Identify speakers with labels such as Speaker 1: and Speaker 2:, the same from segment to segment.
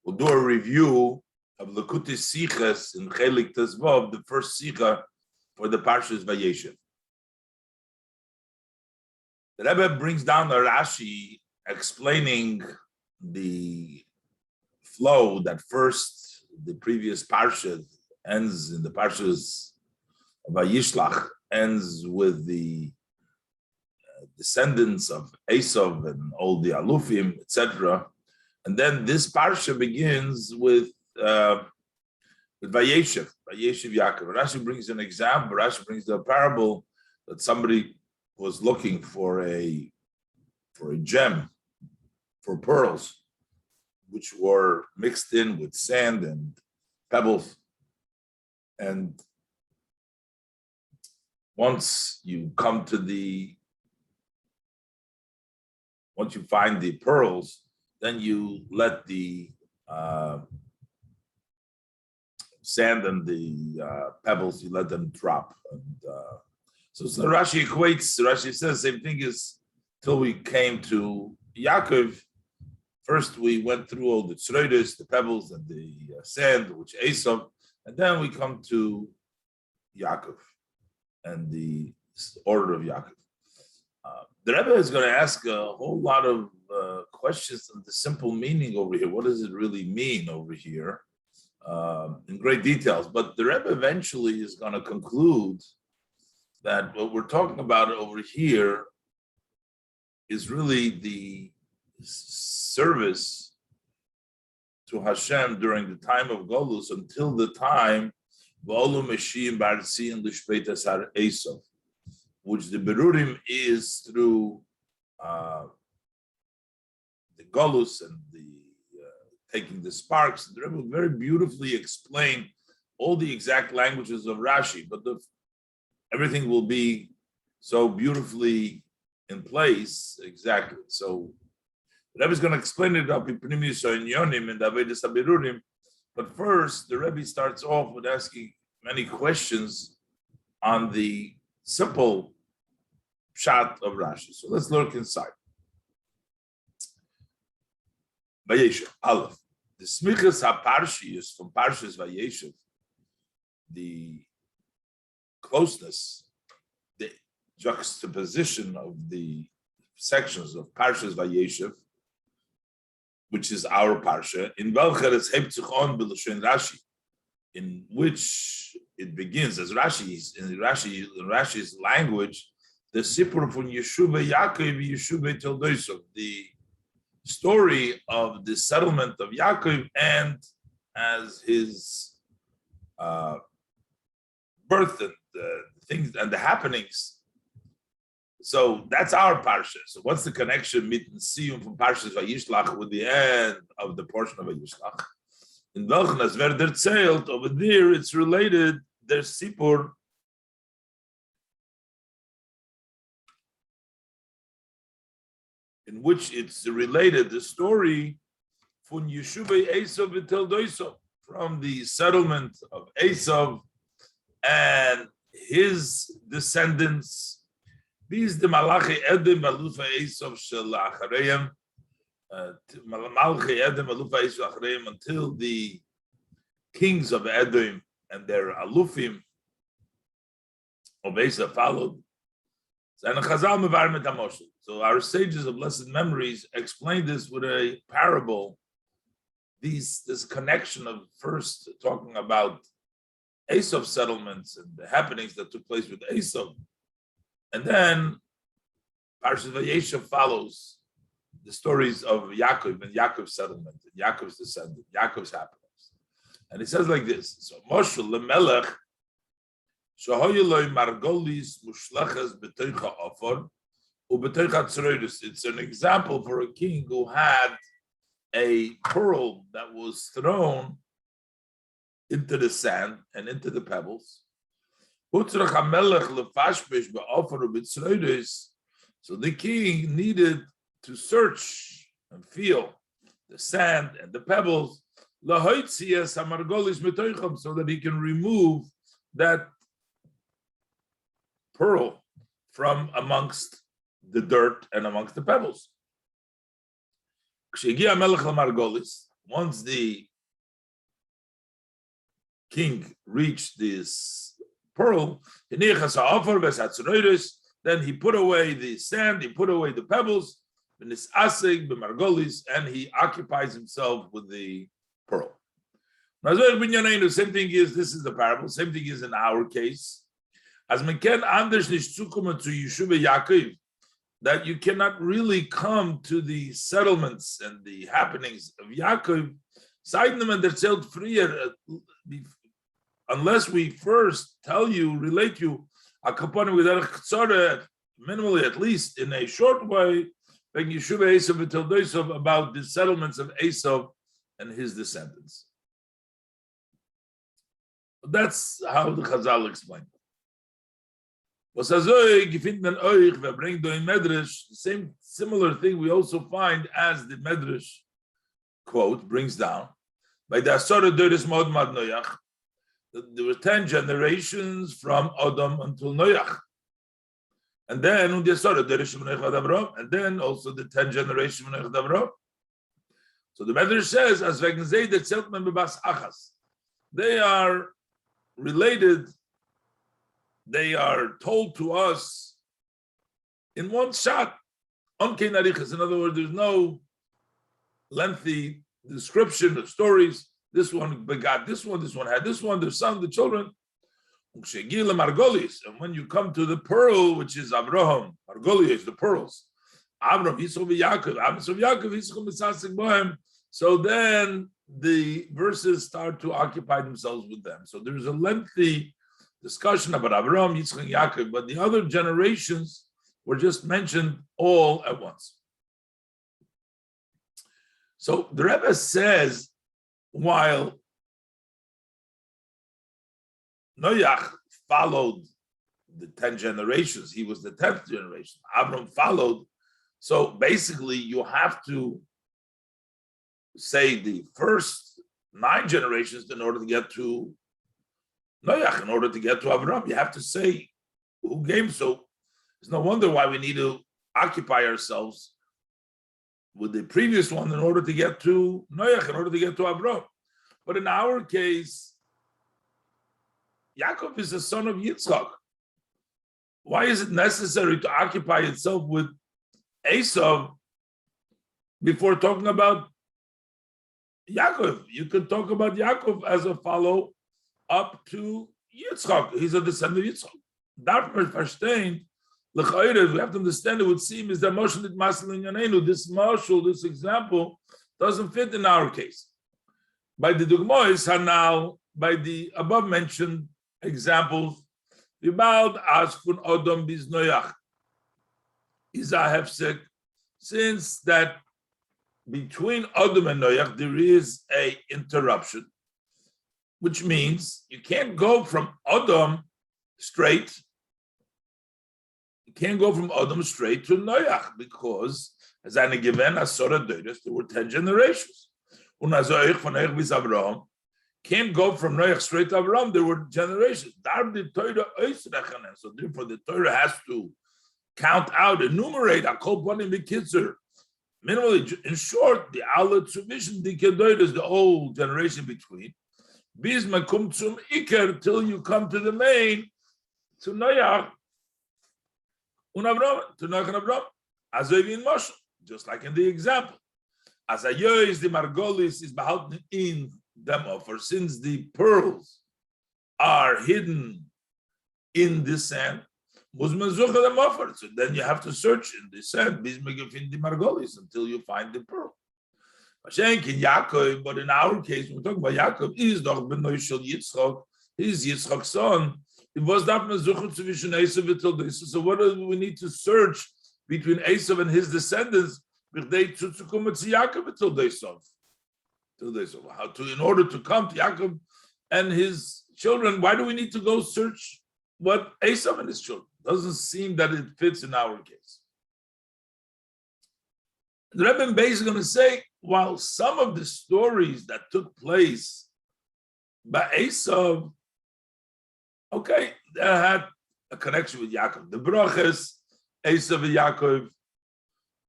Speaker 1: We'll do a review of Likutei Sichas in Chelek Tezvav, the first sicha for the Parshas Vayeishev. The Rebbe brings down a Rashi explaining the flow that first the previous Parsha ends in the Parshas Vayishlach, ends with the descendants of Esav and all the Alufim, etc. And then this Parsha begins with Vayeishev Yaakov. Rashi brings an example. Rashi brings the parable that somebody was looking for a gem, for pearls, which were mixed in with sand and pebbles. And once you find the pearls, then you let the sand and the pebbles, you let them drop. And so Rashi equates, Rashi says the same thing is till we came to Yaakov. First we went through all the tzroides, the pebbles and the sand, which Esav, and then we come to Yaakov and the order of Yaakov. The Rebbe is going to ask a whole lot of questions on the simple meaning over here. What does it really mean over here? In great details. But the Rebbe eventually is going to conclude that what we're talking about over here is really the service to Hashem during the time of Golus until the time Woloosow Meshiyim Barzi and Lishpeit Asar Esav, which the Berurim is through the Golus and the taking the sparks. The Rebbe very beautifully explain all the exact languages of Rashi, but everything will be so beautifully in place exactly. So the Rebbe is going to explain it up in Pnimius Yonim and Avedis Abirurim. But first, the Rebbe starts off with asking many questions on the simple shot of Rashi. So let's look inside. Vayeishev, Aleph. The smichas haparshi is from Parshas Vayeishev. The closeness, the juxtaposition of the sections of Parshas Vayeishev, which is our Parsha, in welcher es hebt sich on b'lashon Rashi, in which it begins as Rashi's language, the Sipur from Yeshuvah Yaakov, Yeshuvah Toldoisov, the story of the settlement of Yaakov and as his birth and the things and the happenings. So that's our parsha. So what's the connection mit Siyum from Parshas Vayishlach with the end of the portion of Vayishlach? In Welchnas where they're zählt over there, it's related. There's Sipur. In which it's related, the story from Yeshuvah Esav until Doisav, from the settlement of Esav and his descendants. These the Malachi Edom Alufa Esav Shel Achareim, Malachi Edom Alufa Esav Achareim, until the kings of Edom and their Alufim of Esav followed. So our sages of blessed memories explain this with a parable. This connection of first talking about Esav settlements and the happenings that took place with Esav, and then Parshas Vayeishev follows the stories of Yaakov and Yaakov's settlement, and Yaakov's descendant, Yaakov's happenings. And it says like this: so Moshe lemelech. It's an example for a king who had a pearl that was thrown into the sand and into the pebbles. So the king needed to search and feel the sand and the pebbles so that he can remove that pearl from amongst the dirt and amongst the pebbles. So once the king reached this pearl, then he put away the sand, he put away the pebbles, and he occupies himself with the pearl. The same thing is, this is the parable, same thing is in our case. As man can anders nicht zukommen zu Yeshuva Yaakov, that you cannot really come to the settlements and the happenings of Yaakov, unless we first tell you, relate you, minimally at least in a short way, about the settlements of Esav and his descendants. That's how the Chazal explained it. The same similar thing we also find as the Medrash quote brings down. By the Asara Doris Mod Noach, there were 10 generations from Adam until Noach. And then and then also the 10 generations from Noach. So the Medrash says, as they are related, they are told to us in one shot. In other words, there's no lengthy description of stories. This one begot this one had this one, the son, the children. And when you come to the pearl, which is Abraham, Margolius, the pearls, Abraham, Yaakov, so then the verses start to occupy themselves with them. So there's a lengthy discussion about Abraham, Yitzchak, and Yaakov, but the other generations were just mentioned all at once. So the Rebbe says, while Noach followed the 10 generations, he was the 10th generation. Abraham followed. So basically, you have to say the first 9 generations in order to get to Noach, in order to get to Abraham. You have to say who came. So there's no wonder why we need to occupy ourselves with the previous one in order to get to Noach, in order to get to Abraham. But in our case, Yaakov is the son of Yitzchak. Why is it necessary to occupy itself with Esav before talking about Yaakov? You could talk about Yaakov as a follow up to Yitzchak. He's a descendant of Yitzchak. We have to understand, it would seem is that this marshal, this example, doesn't fit in our case. By the Dugmois Hanal, by the above mentioned examples, since that between Adam and Noach there is a interruption, which means you can't go from Adam straight. You can't go from Adam straight to Noach because, as I given as Sora Doides, there were 10 generations. Can't go from Noach straight to Abraham. There were generations. So therefore, the Torah has to count out, enumerate. Minimally, in short, the Aleph Tzuvision is the old generation between. Till you come to the main, to Noach, to Noach and Abraham, as in Moshe, just like in the example. As a is the Margolis is behalten in them, for since the pearls are hidden in the sand, so then you have to search in the sand until you find the pearl. But in our case, when we're talking about Yaakov, is doch benoishel Yitzchak, he's Yitzchak's son. It was not mezuchet zwischen Esav until this. So what do we need to search between Esav and his descendants? How to, in order to come to Yaakov and his children, why do we need to go search what Esav and his children? Doesn't seem that it fits in our case. The Rebbe Beis is going to say, while some of the stories that took place by Esav, okay, that had a connection with Yaakov. The brachas, Esav and Yaakov,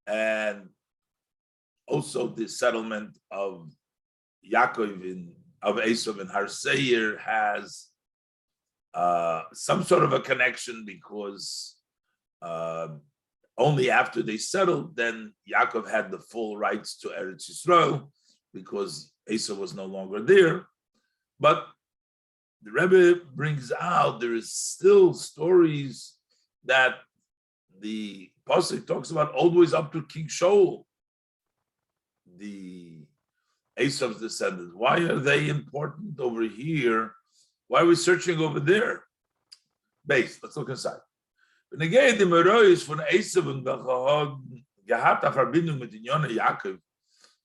Speaker 1: and also the settlement of Yaakov of Esav in Har Seir has some sort of a connection because only after they settled, then Yaakov had the full rights to Eretz Yisrael because Esav was no longer there. But the Rebbe brings out there is still stories that the Pasuk talks about all the way up to King Shaul, the Esav's descendants. Why are they important over here? Why are we searching over there? Base, let's look inside. As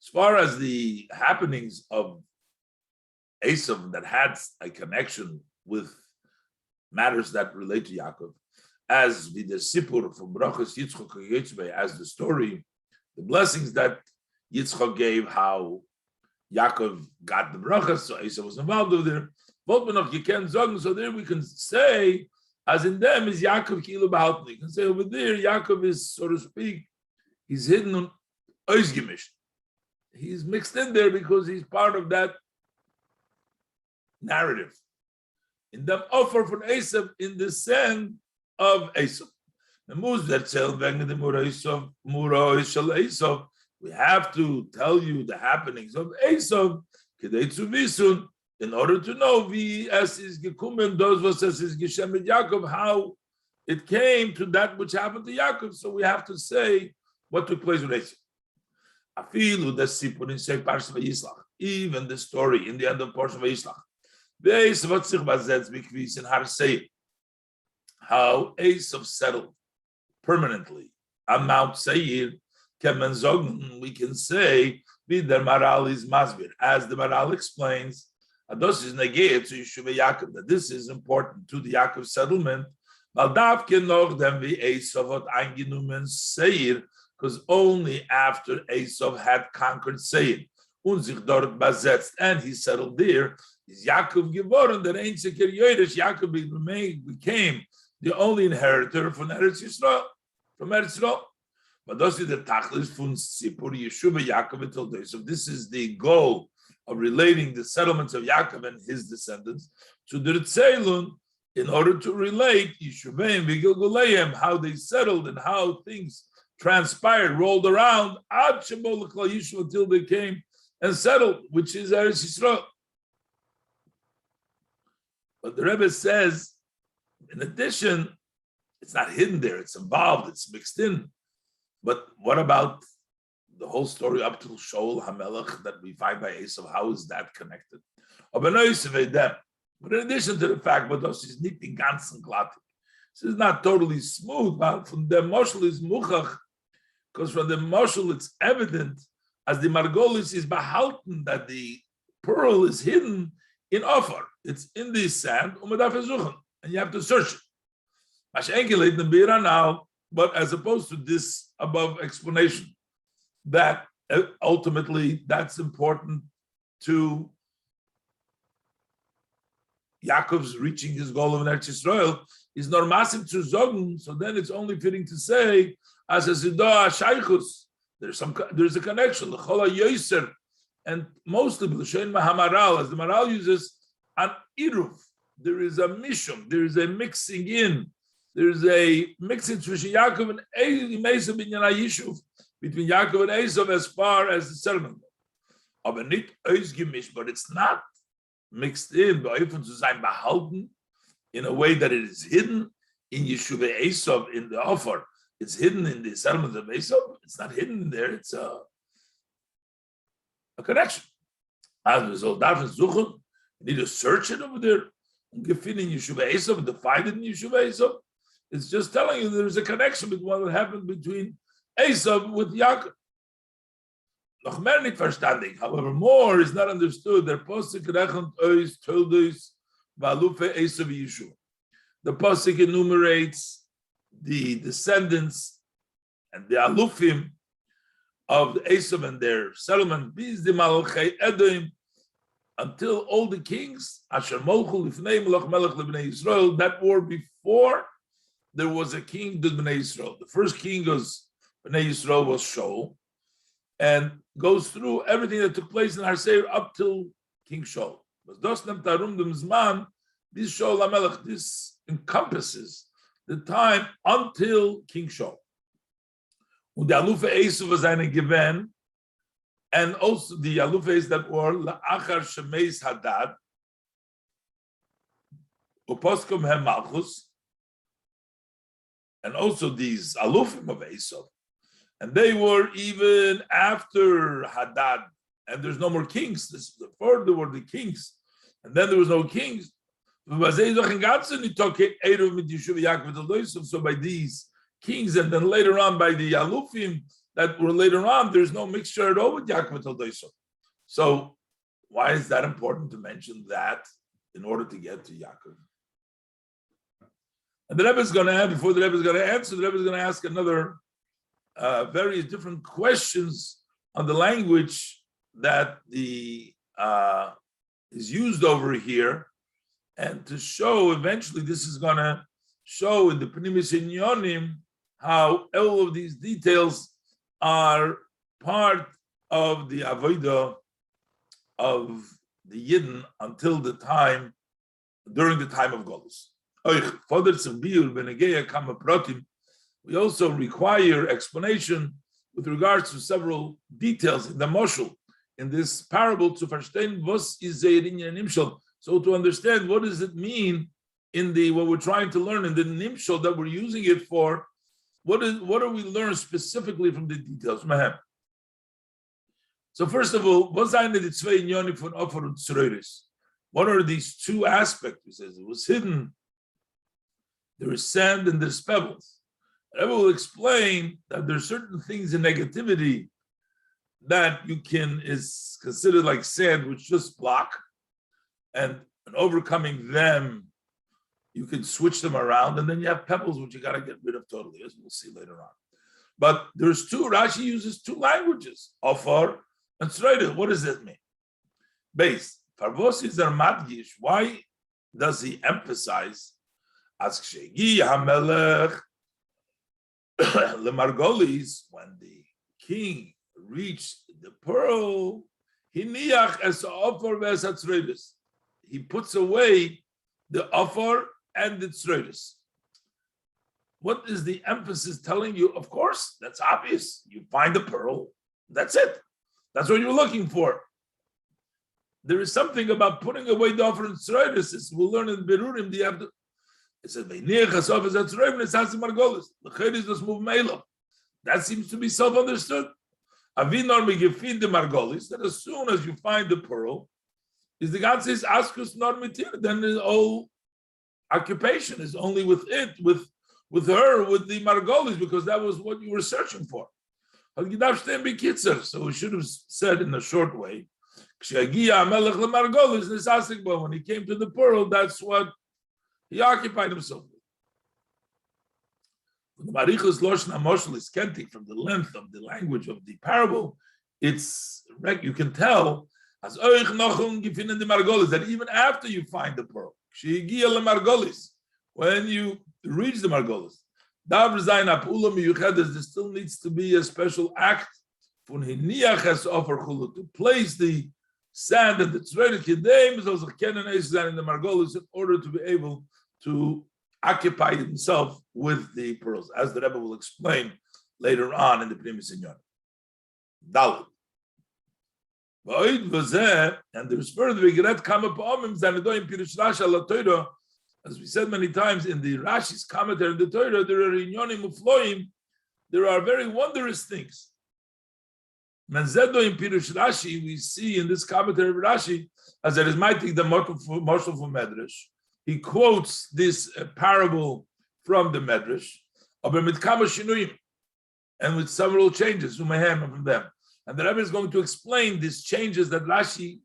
Speaker 1: far as the happenings of Esav that had a connection with matters that relate to Yaakov, as the Sipur from Brachos Yitzchok Yitzbe, as the story, the blessings that Yitzchok gave, how Yaakov got the brachas, so Esav was involved over there. So there we can say, as in them is Yaakov Kilu B'Haltni. You can say over there, Yaakov is, so to speak, he's hidden on Oizgemish. He's mixed in there because he's part of that narrative. In the offer from Esav in the send of Esav. We have to tell you the happenings of Esav in order to know how it came to that which happened to Yaakov. So we have to say what took place with Esav. Even the story in the end of Parsha Vayeishev. How Esav settled permanently on Mount Seir, we can say the Maral is Masbir, as the Maral explains, that this is important to the Yaakov settlement, because only after Esav had conquered Seir, and he settled there, is Yaakov geworden, that Yaakov became the only inheritor from Eretz Yisrael, But das ist der Tachlis von Sipur Yeshuva Yaakov until days. So this is the goal of relating the settlements of Yaakov and his descendants to the Tzeilun in order to relate Yeshuvaim Vigilguleim, how they settled and how things transpired, rolled around, Ad Shemol L'Klal Yishuv, until they came and settled, which is Eretz Yisrael. But the Rebbe says, in addition, it's not hidden there, it's involved, it's mixed in. But what about the whole story up to Shaul HaMelech that we find by Esav? How is that connected? But in addition to the fact that this is not ganzen glatt, this is not totally smooth, but from the Moshel is muchach, because from the Moshel it's evident, as the Margolis is behalten, that the pearl is hidden in Ofar. It's in the sand, and you have to search it. But as opposed to this above explanation, that ultimately that's important to Yaakov's reaching his goal of Eretz Yisrael, is normasim zu sagen. So then it's only fitting to say, as a zidah shaychus, there's a connection, the chola yoser, and mostly b'l'shein mahamaral, as the Maral uses, an iruv. There is a mishum, there is a mixing in. There's a mixing between Yaakov and Esav in Yana Yishuv, between Yaakov and Esav as far as the settlement. But it's not mixed in, in a way that it is hidden in Yeshuv Esav in the offer. It's hidden in the settlement of Esav. It's not hidden in there. It's a connection. As a result, you need to search it over there and get in Yeshuv Esav and define it in Yeshuv Esav. It's just telling you there's a connection with what happened between Esav with Yaakov. Noch mehr nicht verständig. However, more is not understood. Der Posuk rechnet ois toldos v'alufe Esav Yeshuv. The Posuk enumerates the descendants and the alufim of the Esav and their settlement. Biz the Malchei Edom, until all the kings, Asher Molchu Lifnei Melech Melech Lebnei Yisrael, that were before there was a king, the Bnei Yisrael. The first king was Bnei Yisrael was Shaul, and goes through everything that took place in Har Seir up till King Shaul. This Shaul HaMelech, this encompasses the time until King Shaul. Und der Alufe Esu was eine given, and also the Alufes that were La'achar Shemeis Hadad, Uposkum Hem Malchus, and also these Alufim of Esav, and they were even after Hadad, and there's no more kings. Before there were the kings, and then there was no kings. So by these kings, and then later on by the Alufim that were later on, there's no mixture at all with Yaakov Taldoiso. So why is that important to mention that in order to get to Yaakov? And the Rebbe is going to, before the Rebbe is going to answer, the Rebbe is going to ask another various different questions on the language that the is used over here, and to show eventually this is going to show in the Pnimis Inyonim how all of these details are part of the avodah of the Yidden until the time, during the time of Golus. We also require explanation with regards to several details in the Moshul, in this parable, to verstehen was is nimshal. So to understand what does it mean in the what we're trying to learn in the nimshal that we're using it for, what do we learn specifically from the details? So first of all, what are these two aspects? He says it was hidden. There is sand and there's pebbles. I will explain that there are certain things in negativity that is considered like sand, which just block, and overcoming them, you can switch them around, and then you have pebbles, which you got to get rid of totally, as we'll see later on. But there's two, Rashi uses two languages, Ofar and Tzreida. What does that mean? Base. Farvosi Zermadgish, why does he emphasize as Kshegi HaMelech Lemargolis, when the king reached the pearl, he niach es Ofar ves Tzreidas. He puts away the Ofar and the Tzreidas. What is the emphasis telling you? Of course, that's obvious. You find the pearl, that's it. That's what you're looking for. There is something about putting away the Ofar and Tzreidas. We'll learn in Berurim, it says, that seems to be self-understood. That as soon as you find the pearl, is the God says, Askus normitir, then the whole occupation is only with it, with her, with the Margolis, because that was what you were searching for. So we should have said in a short way, when he came to the pearl, that's what he occupied himself with. When the Marichus Loshna Moshel is kentik from the length of the language of the parable, you can tell as that even after you find the pearl, when you reach the Margolis, there still needs to be a special act to place the sand and the tzredik in the Margolis in order to be able to occupy himself with the pearls, as the Rebbe will explain later on in the Pnimis Inyonim. Dalit. And there's further, as we said many times in the Rashi's commentary on the Torah, there are inyonim ufloim, there are very wondrous things. Menzedo in Pirush Rashi, we see in this commentary of Rashi, as it is mighty the Marshal from Medrash, he quotes this parable from the Medrash, and with several changes from them. And the Rebbe is going to explain these changes that Rashi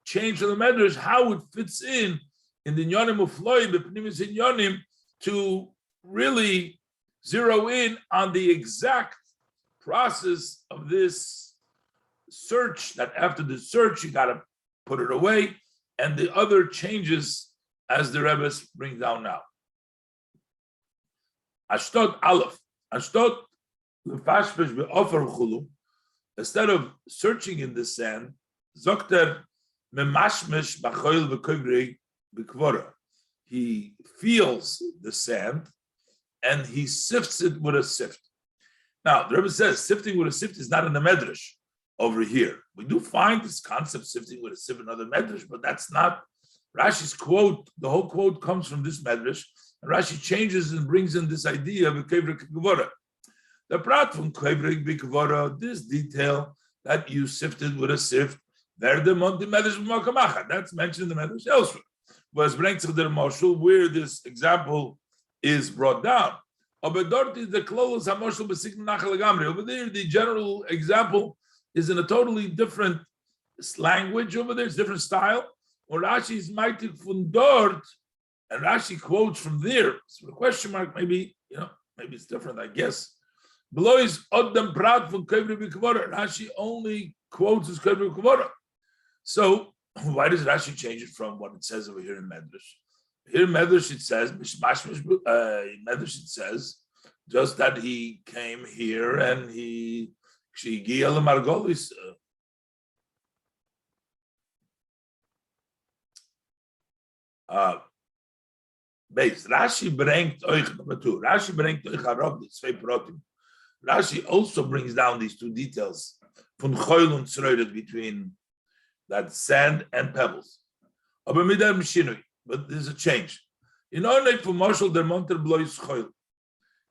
Speaker 1: changed from the Medrash, how it fits in the Inyonim of Floyd, the Pnimis Inyonim, to really zero in on the exact process of this search, that after the search, you got to put it away, and the other changes as the Rebbe brings down now. Ashtot Aleph. Ashtot Lefashpesh Be'ofer Chulu. instead of searching in the sand, Zokter memashmesh b'choil v'kovri b'kvora. He feels the sand and he sifts it with a sift. Now, the Rebbe says sifting with a sift is not in the medrash over here. We do find this concept sifting with a sift in other medrash, but that's not Rashi's quote. The whole quote comes from this medrash, and Rashi changes and brings in this idea of kevrik k'kvora. The prat from kevrik b'kvora, this detail that you sifted with a sift, that's mentioned in the medrash elsewhere. Whereas brings the marshal where this example is brought down. Over there, the general example is in a totally different language over there, it's different style. Or Rashi is maitik from dort, and Rashi quotes from there. So the question mark, maybe it's different, I guess. Below is Oddam Prat from Kevri B'Kvora. Rashi only quotes as Kevri B'Kvora. So why does Rashi change it from what it says over here in Medrash? Here in Medrash it says, Medrash it says, just that he came here and he Margolis. Base Rashi bringt euch number 2. Rashi bringt euch Arab the zwei Protim. Rashi also brings down these two details von Choil und Zreudet between that sand and pebbles. But there's a change. In order for Marshal der Monter blois Choil.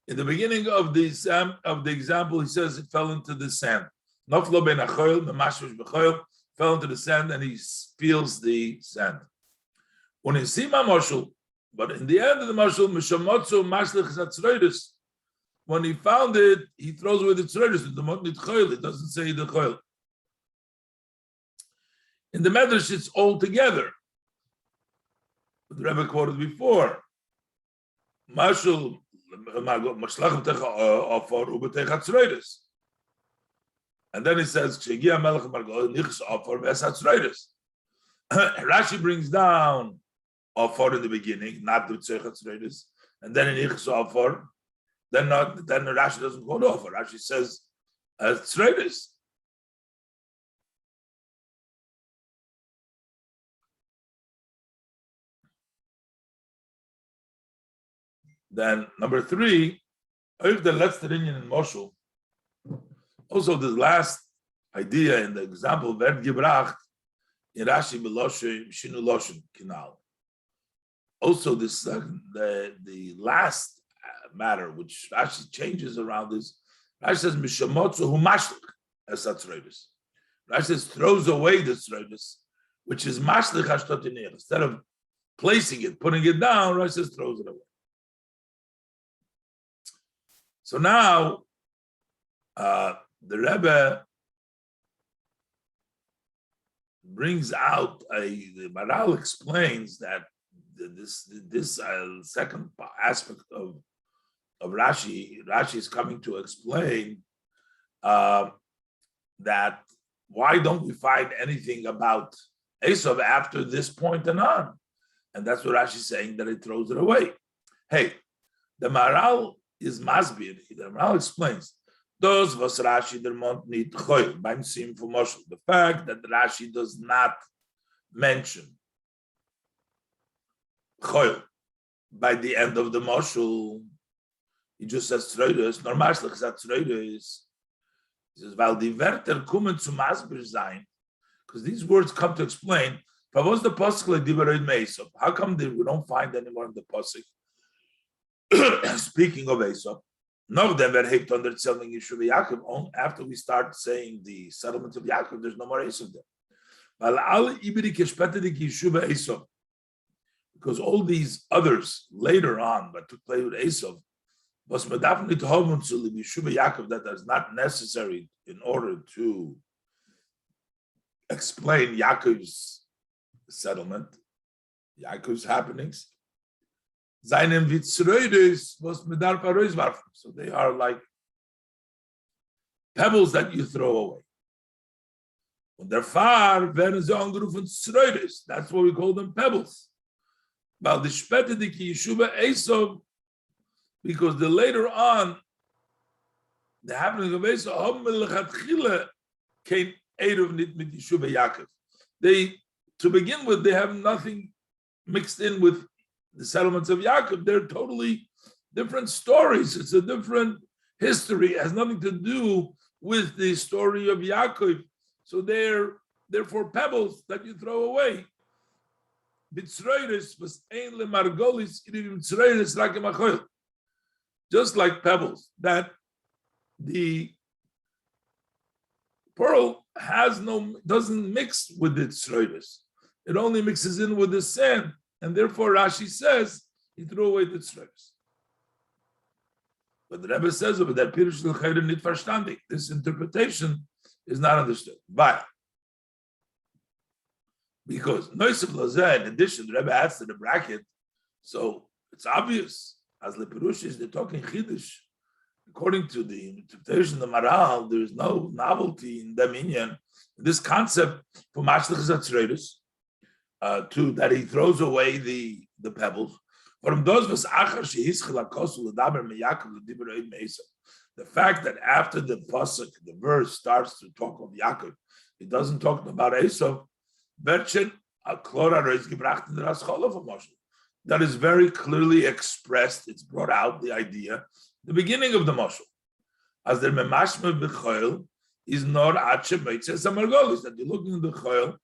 Speaker 1: In the beginning of the example, he says it fell into the sand. Noflo ben achoil, memashvish b'choil, fell into the sand and he feels the sand. When you see my marshal, but in the end of the marshal, mishamotzu mashlich zatzroidus. When he found it, he throws away the tzroidus. The motnit choil. It doesn't say the choil. In the medrash, it's all together. But the Rebbe quoted before. Marshal mashlach offer ubetecha tzroidus. And then he says, "Shegia melech margol nichs offer v'esatzroidus." Rashi brings down offer in the beginning, not the tzroidus, and then in nichs offer. Then Rashi doesn't quote offer. Rashi says tzroidus. Then number 3, if the letzter inyan in Moshul. Also, the last idea in the example werd gebracht in Rashi beloshe shinu loshen kinal. Also, this the last matter which Rashi changes around this. Rashi says mishamotzu hu mashlich as tzroidus. Rashi says throws away the tzroidus, which is mashlich hashtotinir. Instead of placing it, putting it down, Rashi says throws it away. So now, the Rebbe brings out the Maral explains that this second aspect of Rashi is coming to explain that why don't we find anything about Esav after this point and on, and that's what Rashi is saying, that it throws it away. Hey, the Maral is masbir. The Maral explains those was Rashi der Mont nit choil beim sim for Moshul. The fact that Rashi does not mention choil by the end of the Moshul, he just says tzroidus. Nor mashlich sagt tzroidus. He says, "Weil die Wörter kommen zum masbir sein," because these words come to explain. But what's the pasuk like diberoid meisov? How come we don't find anymore in the pasuk? Speaking of Esav, no, then we're hit under selling Yeshuva Yaakov. After we start saying the settlement of Yaakov, there's no more Esav there. Because all these others later on that took place with Esav was definitely to hold to Yeshuva Yaakov, that is not necessary in order to explain Yaakov's settlement, Yaakov's happenings. So they are like pebbles that you throw away. When they're far, that's what we call them, pebbles. Because the later on, the happening of Esav, Kein Eruv nit mit Yeshuva Yaakov. They, to begin with, they have nothing mixed in with the settlements of Yaakov. They're totally different stories. It's a different history. It has nothing to do with the story of Yaakov. So they're therefore pebbles that you throw away. Just like pebbles, that the pearl doesn't mix with the tzroides. It only mixes in with the sand, and therefore Rashi says he threw away the tzroides. But the Rebbe says over that Pirush l'chayre nit verstandig. This interpretation is not understood. Why? Because Noisef Lazeh, in addition, the Rebbe adds to the bracket, so it's obvious, as the Pirushis, they're talking Chiddush. According to the interpretation of the Maral, there is no novelty in the minyan. This concept for Mashlich Zatzreidus, that he throws away the pebbles. The fact that after the pasuk, the verse starts to talk of Yaakov, it doesn't talk about Esau. That is very clearly expressed. It's brought out the idea, the beginning of the mashal, as the memashme b'choil is not ache meitzes margolis, that you're looking at the choil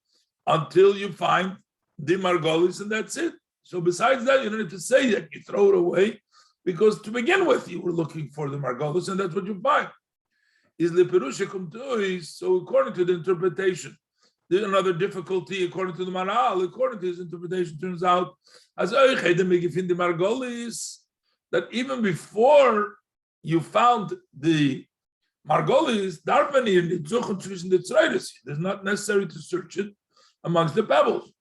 Speaker 1: until you find the margolis, and that's it. So besides that, you don't need to say that you throw it away, because to begin with, you were looking for the margolis, and that's what you find. Is leperusha kumtuis? So according to the interpretation, there's another difficulty according to the Maral. According to his interpretation, turns out as the margolis, that even before you found the margolis, it's not necessary to search it amongst the pebbles.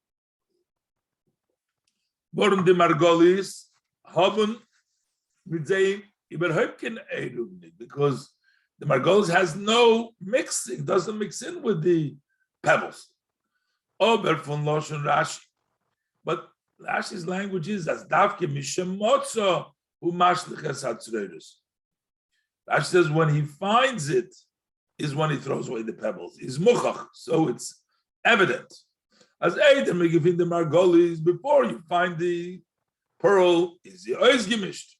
Speaker 1: Warum die Margolis haben mit dem überhaupt kein Eruv, because the Margolis has no mixing, doesn't mix in with the pebbles. Ober von Loshen Rashi. But Rashi's language is as davke mishemotzo hu mashliches hatzreiros. Rashi says when he finds it is when he throws away the pebbles. Is muchach, so it's evident. As Adam we give in the margolis before you find the pearl, is the ois gemished.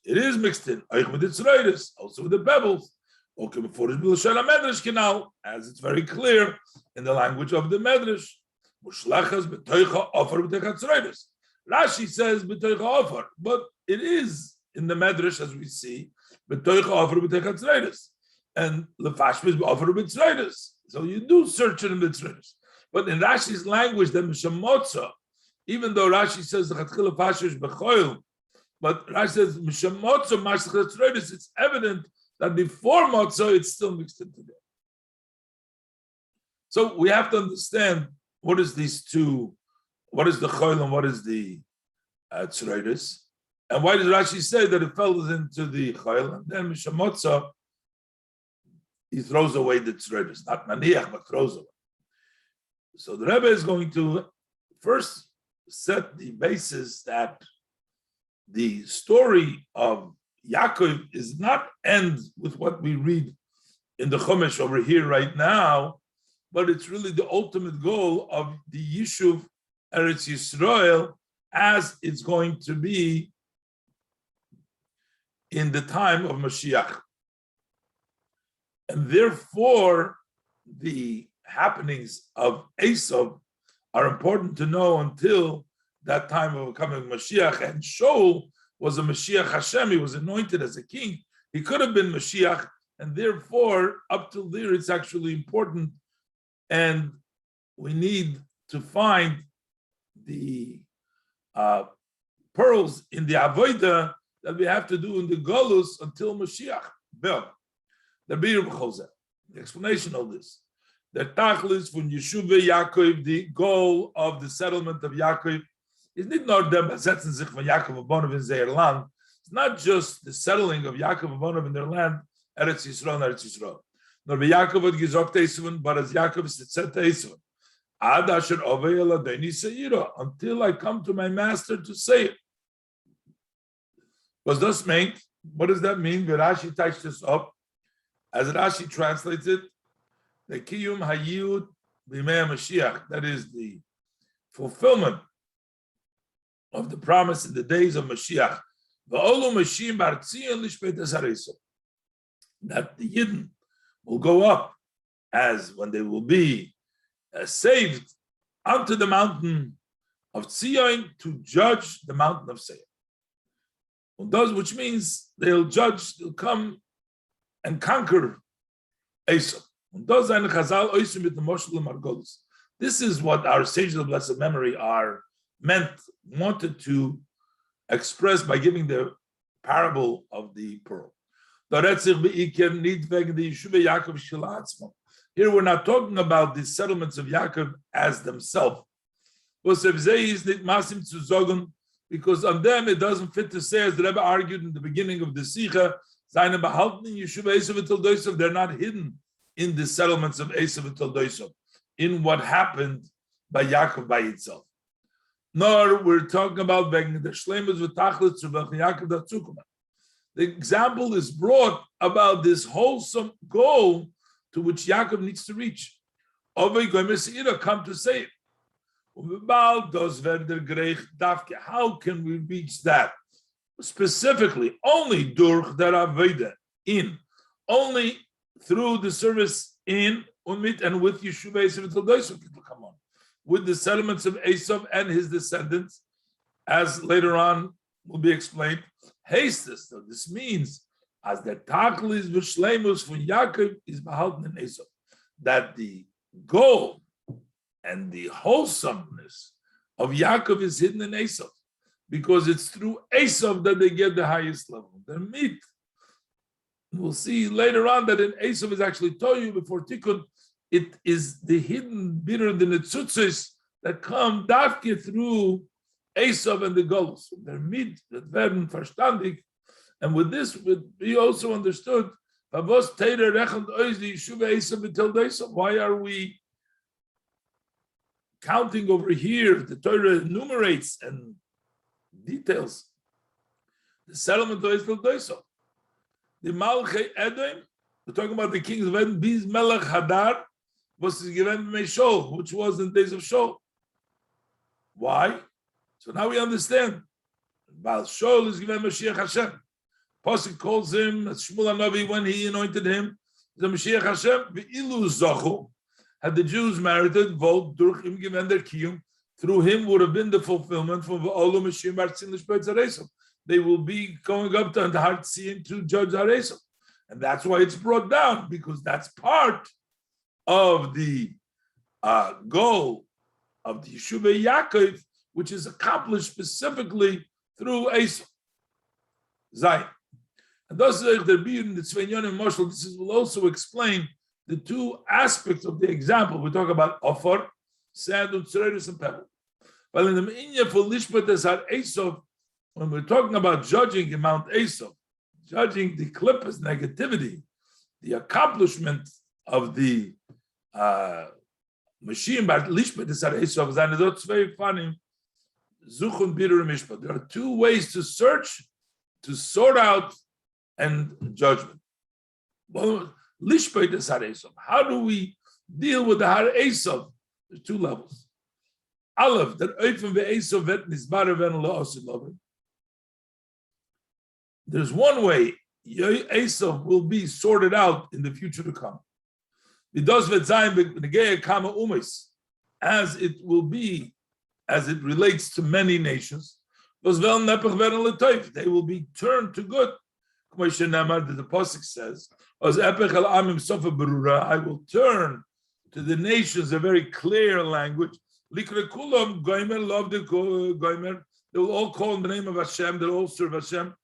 Speaker 1: It is mixed in. With its tzreiros, also with the pebbles. Okay, before it's b'lashon medrash canal, as it's very clear in the language of the medrash. Mushlachas b'toicha offer b'teicha tzreiros. Rashi says b'toicha offer, but it is in the medrash as we see b'toicha offer b'teicha tzreiros, and lefashmis offer b'tzreiros. So you do search it in the tzreiros. But in Rashi's language, the mishamotza, even though Rashi says the chatchila fashish b'choil, but Rashi says mishamotza mashlich tzreiros, it's evident that before Motzah, it's still mixed in together. So we have to understand what is these two, what is the Choil and what is the Tzreiris. And why does Rashi say that it fell into the Choil? And then Mishamotza, he throws away the Tzreiris, not Maniach, but throws away. So the Rebbe is going to first set the basis that the story of Yaakov is not end with what we read in the Chumash over here right now, but it's really the ultimate goal of the Yishuv Eretz Yisrael as it's going to be in the time of Mashiach. And therefore, the happenings of Esau are important to know until that time of coming Mashiach. And Shaul was a Mashiach Hashem, he was anointed as a king. He could have been Mashiach, and therefore, up till there, it's actually important. And we need to find the pearls in the Avodah that we have to do in the Golus until Mashiach. The explanation of this. The Tachlis from Yeshuva Yaakov, the goal of the settlement of Yaakov, is not nur der Besetzen sich von Yaakov Abonov in their land. It's not just the settling of Yaakov Abonov in their land, Eretz Yisrael, Nor be Yaakov had gesagt Esavon, but as Yaakov said to Esavon, Ad asher ovei el Adoni seira, until I come to my master to say it. What does this mean? What does that mean? Rashi touched this up. As Rashi translates it, the Kiyum Hayud B'mei Mashiach, that is the fulfillment of the promise in the days of Mashiach. That the Yidden will go up as when they will be saved onto the mountain of Zion to judge the mountain of Seir. Which means they'll come and conquer Esau. This is what our sages of blessed memory wanted to express by giving the parable of the pearl. Here we're not talking about the settlements of Yaakov as themselves. Because on them it doesn't fit to say, as the Rebbe argued in the beginning of the sicha, they're not hidden in the settlements of Esav and Toldoisov, in what happened by Yaakov by itself. Nor we're talking about the example is brought about this wholesome goal to which Yaakov needs to reach. Come to save. How can we reach that? Specifically, only durch der Aveda, only through the service in Umit and with Yeshuva Esav people come on, with the settlements of Esav and his descendants, as later on will be explained. Hastes, so this means as the Taklis v'shleimus for Yaakov is behalten in Esav, that the goal and the wholesomeness of Yaakov is hidden in Esav, because it's through Esav that they get the highest level. Their meat. We'll see later on that in Esav is actually told you before Tikkun, it is the hidden bitter, the netzutzes that come dafke through Esav and the Golus. Their meat that werden verstandig, and with this we also understood why are we counting over here? The Torah enumerates and details the settlement of Esav Doisov. The Malchei Edom, we're talking about the kings of Edom, Biz Melech Hadar, was given Meshol, which was in the days of Shol. Why? So now we understand. Baal Shol is given Mashiach Hashem. Pasuk calls him, as Shmuel HaNavi, when he anointed him, the Mashiach Hashem, Ve'ilu Zochu, had the Jews merited, Volt, Durch him given their Kiyum, through him would have been the fulfillment from Ve'olu Mashiach Bartzin L'Shpeit Zaresom. They will be going up to the Har Tziyim to judge Haresim. And that's why it's brought down, because that's part of the goal of the Yeshuva Yaakov, which is accomplished specifically through Esau. Zayin. And thus, the Tzveinyon and Moshel, this will also explain the two aspects of the example. We talk about Ofor, sand, and Tzereris, and pebble. But in the Minya for Lishpat as Har Esau, when we're talking about judging in Mount Esau, judging the klippas, negativity, the accomplishment of the machine, but Lishpat is Har Esau, that's very funny. Zuchun Bidur Mishpat. There are two ways to search, to sort out, and judgment. Well, Lishpat is Har Esau. How do we deal with the Har Esau? There's two levels. Aleph, that Oifim ve'Esau vet nisbar ven la'osid lovin. There's one way Esau will be sorted out in the future to come. As it will be, as it relates to many nations, they will be turned to good. The Pasuk says, I will turn to the nations a very clear language. They will all call in the name of Hashem, they'll all serve Hashem.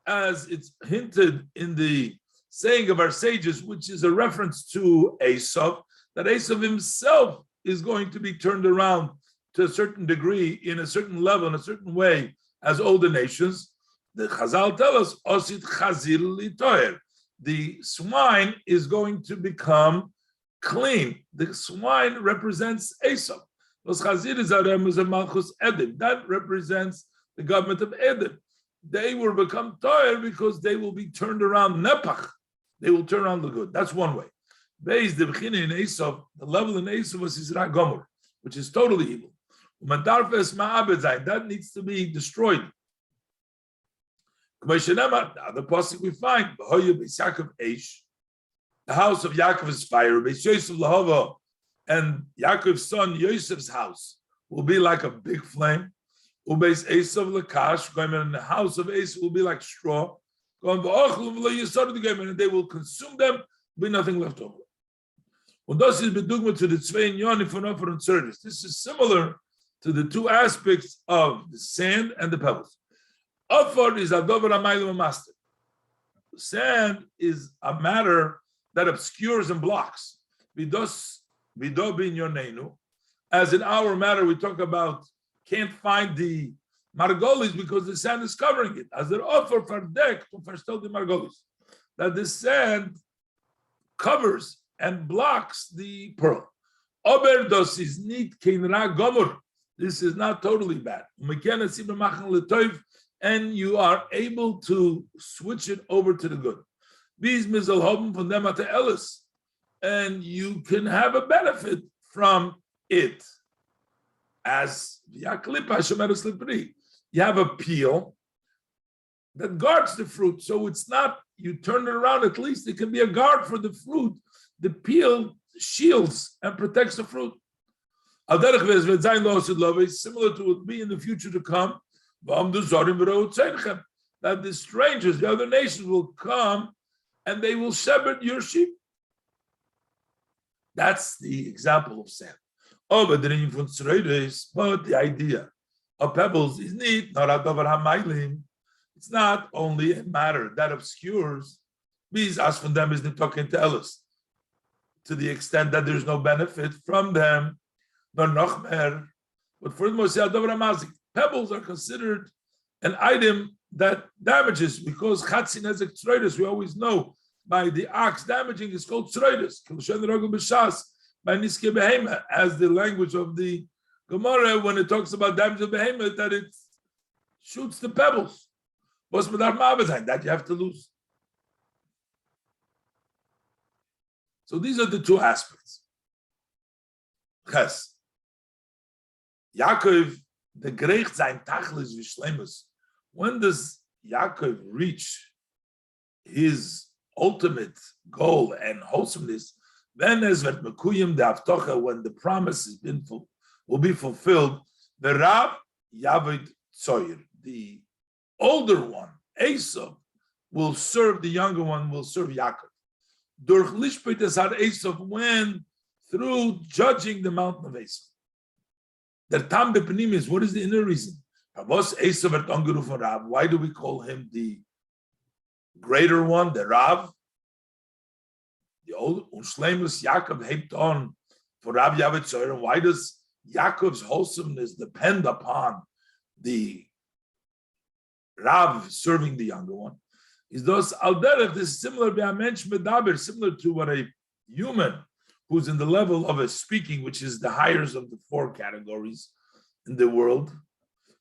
Speaker 1: As it's hinted in the saying of our sages, which is a reference to Esau, that Esau himself is going to be turned around to a certain degree, in a certain level, in a certain way, as all the nations. The Chazal tell us, Osit Chazir Litoyer. The swine is going to become clean. The swine represents Esau. Los Chazir is a Malchus Edom. That represents the government of Edom. They will become tired because they will be turned around nepach. they will turn on the good. That's one way. Beis the bechina in Esav, the level in Esav was Yisra Gomer, which is totally evil. That needs to be destroyed. The other pasuk we find, the house of Yaakov is fire, and Yaakov's son Yosef's house will be like a big flame. And the house of Esav will be like straw. And they will consume them, be nothing left over. This is similar to the two aspects of the sand and the pebbles. Sand is a matter that obscures and blocks. As in our matter, we talk about can't find the margolis because the sand is covering it. As an offer for deck to forstel the margolis, that the sand covers and blocks the pearl. Oberdos is neat keinra gomor. This is not totally bad. And you are able to switch it over to the good. And you can have a benefit from it. As you have a peel that guards the fruit. So it's not, you turn it around, at least it can be a guard for the fruit. The peel shields and protects the fruit. Similar to what will be in the future to come, that the strangers, the other nations will come and they will shepherd your sheep. That's the example of sand. But the idea of pebbles is neat. It's not only a matter that obscures. These as from them is the talking to Ellis, to the extent that there's no benefit from them. But for the most pebbles are considered an item that damages, because chatzin has tzroides. We always know by the ox damaging is called tzroides. By niske behema, as the language of the Gemara when it talks about damage of behema, that it shoots the pebbles. That you have to lose. So these are the two aspects. Ches. Yaakov, the Gerecht sein Tachlis v'shlemus. When does Yaakov reach his ultimate goal and wholesomeness? Then as vet mekuyim the avtocha, when the promise has been will be fulfilled, the Rav Yavid Tzoyer, the older one, Esav, will serve the younger one, will serve Yaakov. Durch lishpeit esar Esav, when through judging the mountain of Esav. The tam bepenim is, what is the inner reason? Why do we call him the greater one, the Rav? The old Ushlemus Yaakov helped on for Rav Yavid Tzoyer. Why does Yaakov's wholesomeness depend upon the Rav serving the younger one? Is those alderech? This is similar similar to what a human who's in the level of a speaking, which is the highest of the four categories in the world.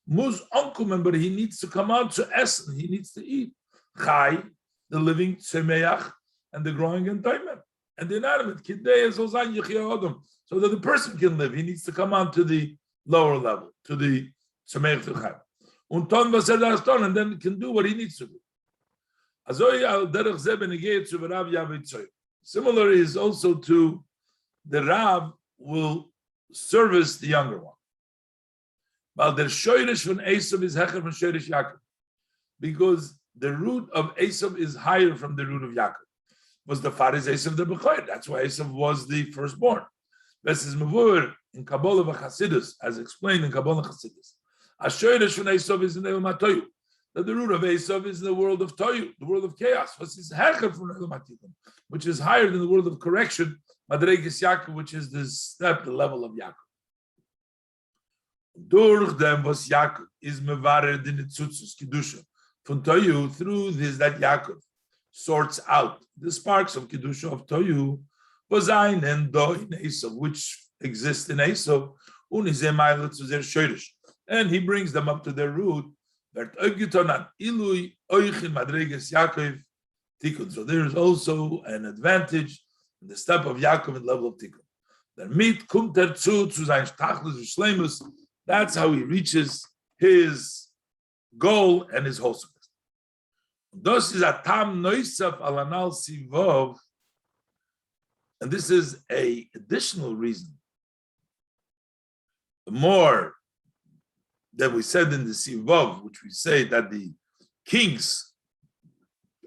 Speaker 1: Muz onkumen, but he needs to come out to essen. He needs to eat. Chai, the living, tzemeach, and the growing enjoyment, and the inanimate, so that the person can live. He needs to come on to the lower level, to the tzemeach chai. And then can do what he needs to do. Similar is also to the Rav will service the younger one. But the shoyrish from Esav is hecher from shoyrish Yaakov, because the root of Esav is higher from the root of Yaakov. Was the Faris Esav the Bechoyer? That's why Esav was the firstborn. This is Mavur in Kabbalah v'Chasidus, as explained in Kabbalah Chasidus. Shoyrish from Esav is in the Matoyu. That the root of Esav is in the world of Toyu, the world of chaos. What's his hecher from Matikum, which is higher than the world of correction, Madregis Yaakov, which is the step, the level of Yaakov. Durch them was Yaakov is mevarer the nitzutzus kedusha from Toyu. Through this, that Yaakov sorts out the sparks of kedusha of Toyu was ein and do in Esav, which exist in Esav, and he brings them up to their root. tikkun. So there is also an advantage in the step of Yaakov in the level of tikkun. Damit kommt zu sein Tachlis v'shleimus. That's how he reaches his goal and his wholesomeness. Das is a tam noisaf alanal sivov, and this is a additional reason, more than we said in the sivov, which we say that the kings,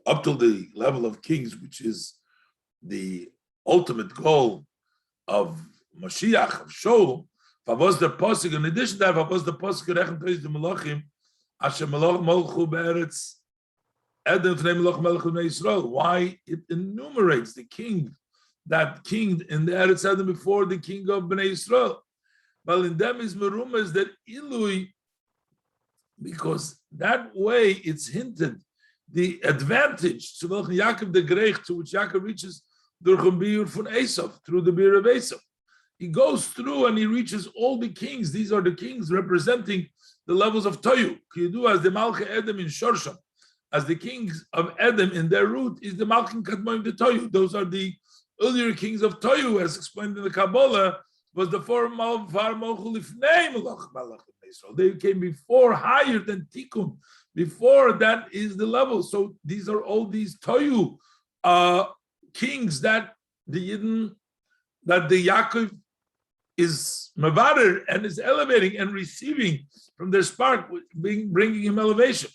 Speaker 1: up to the level of kings, which is the ultimate goal of Mashiach, of Shaul, was the posuk. In addition to that, was the posuk rechem tois the melachim, asher melach molchu be'eretz Edom v'nei melach melech v'nei Yisrael. Why it enumerates the king that king in the Eretz Edom before the king of Bnei Yisrael. Well, in them is merumas that ilui, because that way it's hinted the advantage to Yaakov the Greich, to which Yaakov reaches durch ein Biur von Esav, through the Biur of Esav. He goes through and he reaches all the kings. These are the kings representing the levels of Toyu. As the Malche Edom in Shorsham, as the kings of Edom in their root is the Malchim Kadmoim de Toyu. Those are the earlier kings of Toyu, as explained in the Kabbalah, was the four Malchul Lifnei Malach Malach Israel. They came before, higher than Tikkun. Before that is the level. So these are all these Toyu kings that the Yidden, that the Yaakov is Mavarer and is elevating and receiving from their spark, bringing him elevation.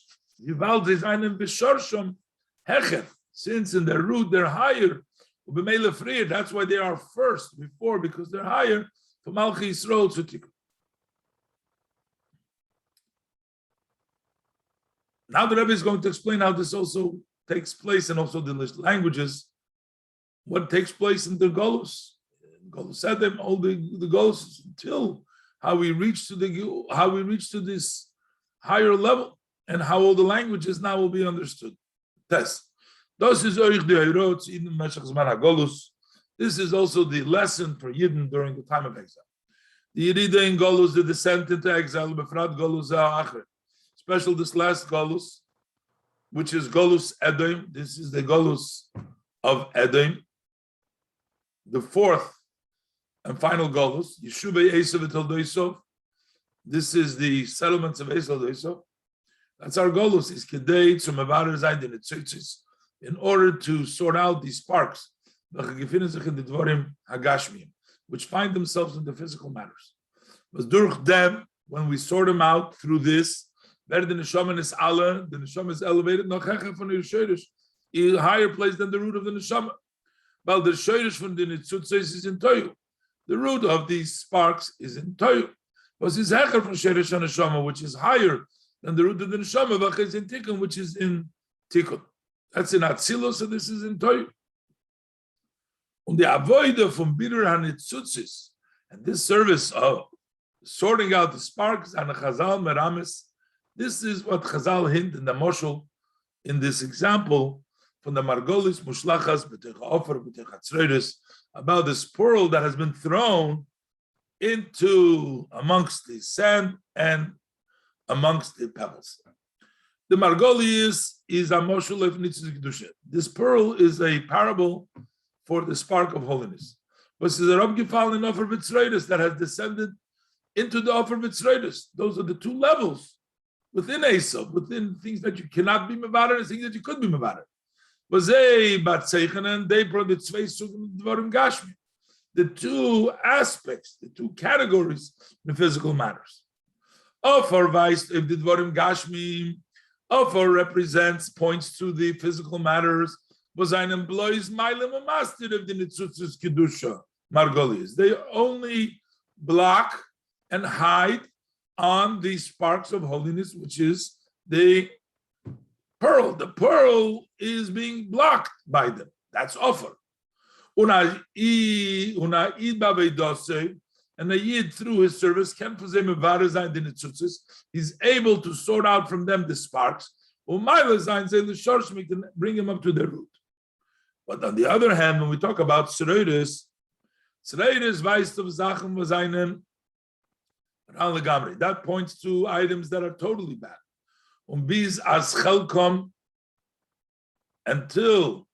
Speaker 1: Since in their root they're higher, that's why they are first before, because they're higher for Malchi Yisrael to Tikkun. Now the Rebbe is going to explain how this also takes place, and also the languages, what takes place in the Golus. Golus Edom, all the Golus, until how we reach to this higher level, and how all the languages now will be understood. This is also the lesson for Yidden during the time of exile. The Yerida in Golus, the descent into exile, Befrat Golus Acher. Special this last Golus, which is Golus Edom. This is the Golus of Edom, the fourth and final Golus. Yeshuvei Esav et Doisov. This is the settlements of Esav Doisov. That's our Golus, is Kedei to Mevarer Zayin in Tzitzis, in order to sort out these sparks, which find themselves in the physical matters. But durch them, when we sort them out through this, the neshama is elevated, in a higher place than the root of the neshama. Well, the shoyrish from the nitzutz is in toyu. The root of these sparks is in toyu. But is hecher from shoyrish and neshama, which is higher than the root of the neshama, is in tikkun, which is in tikkun. That's in Atzilus, so this is in Toyu. And the avoida from bitter hanitzutzis, and this service of sorting out the sparks and the Chazal meramis, this is what Chazal hint in the Moshel, in this example from the Margolis Mushlachas b'tech Ofer b'tech Atzreiris, about this pearl that has been thrown into amongst the sand and amongst the pebbles. The Margolius is a Moshel of Nitzvah Kedusha. This pearl is a parable for the spark of holiness. But this is a Rab Gifal in Ofer Vitzreides that has descended into the Ofer Vitzreides. Those are the two levels within Esav, within things that you cannot be Mevarer and things that you could be Mevarer. The two aspects, the two categories in physical matters. Ofer Vayeishev the Dvarim Gashmi. Ofer represents, points to the physical matters. Was ein employees mailim a master of the nitzutzis kedusha margolius. They only block and hide on the sparks of holiness, which is the pearl. The pearl is being blocked by them. That's Ofer. And the Yid, through his service, he's able to sort out from them the sparks. Can bring him up to their root. But on the other hand, when we talk about Sreiris weist of Sachen was einem that points to items that are totally bad. Bis as Chelkom, until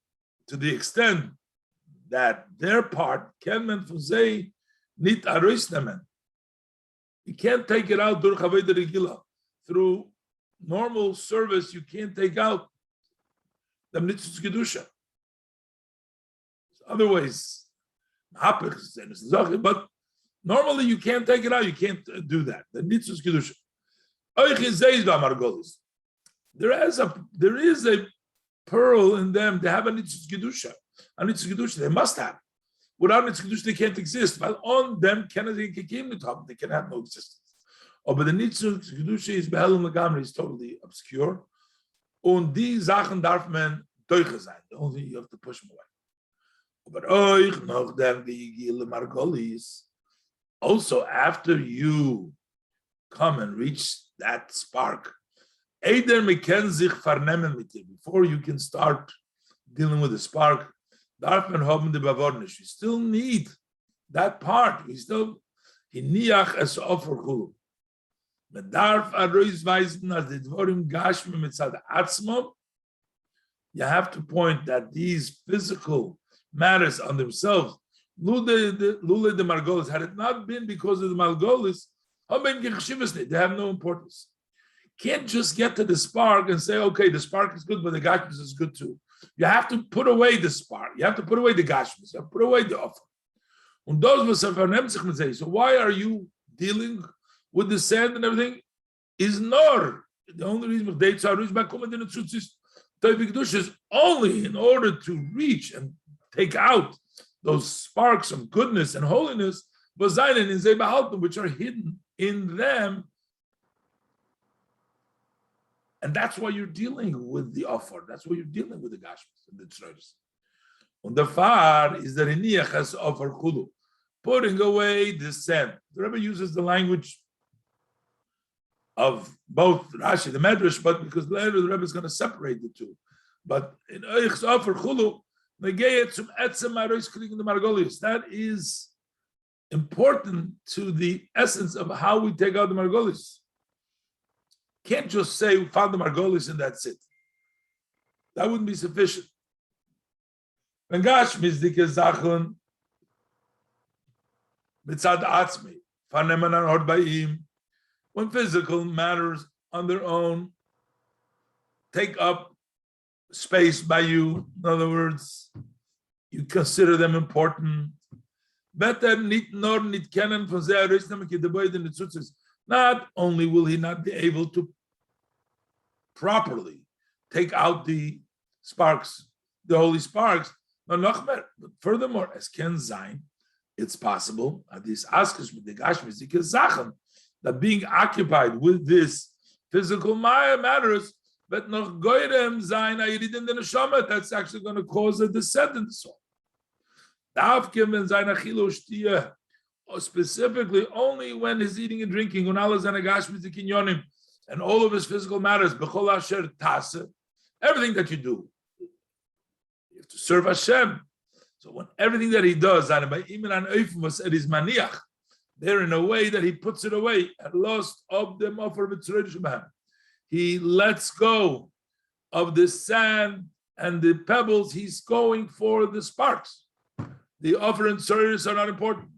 Speaker 1: to the extent that their part can men fuzei nit aroisnemen. You can't take it out through normal service. You can't take out the mitzvahs kedusha. Otherwise, but normally you can't take it out. You can't do that. The mitzvahs kedusha. There is a pearl in them. They have a mitzvahs kedusha. A mitzvahs kedusha. They must have. Without mitzvahs kedusha, they can't exist. But on them, they can have no existence. Oh, but the mitzvahs kedusha is behelim legamri, is totally obscure. Und die Sachen darf man teuche sein. The only thing you have to push them away. But noch dem Vigile Margolis. Also, after you come and reach that spark, Eider meken sich vernehmen mit dir. Before you can start dealing with the spark, darf man haben die Bevornisch. You still need that part. We still hiniach es offer chulu. Man darf weisen, als die Dvorim gashmi mitzad atzmom. You have to point that these physical matters on themselves, lule the Margolis, had it not been because of the Margolis, they have no importance. Can't just get to the spark and say, okay, the spark is good, but the gashmis is good too. You have to put away the spark. You have to put away the gashmis. You have to put away the offer. Und those say, so why are you dealing with the sand and everything? Is nor the only reason they is only in order to reach and take out those sparks of goodness and holiness, which are hidden in them. And that's why you're dealing with the offer. That's why you're dealing with the gashmis and the tzrois. And the far is the reniach has offer chulu, putting away the sand. The Rebbe uses the language of both Rashi, the Medrash, but because later the Rebbe is going to separate the two. But in Eich's offer chulu, that is important to the essence of how we take out the margolis. Can't just say we found the margolis and that's it. That wouldn't be sufficient. When physical matters on their own take up space by you, in other words, you consider them important. Not only will he not be able to properly take out the sparks, the holy sparks, but furthermore, as Ken Zain, it's possible that being occupied with this physical matters, but noch goyrem zayin ayirid in the neshama, that's actually going to cause a descent in the soul. Specifically, only when he's eating and drinking, and all of his physical matters, everything that you do, you have to serve Hashem. So when everything that he does, there in a way that he puts it away, and lost of them offer mitzvah. He lets go of the sand and the pebbles. He's going for the sparks. The offer and service are not important.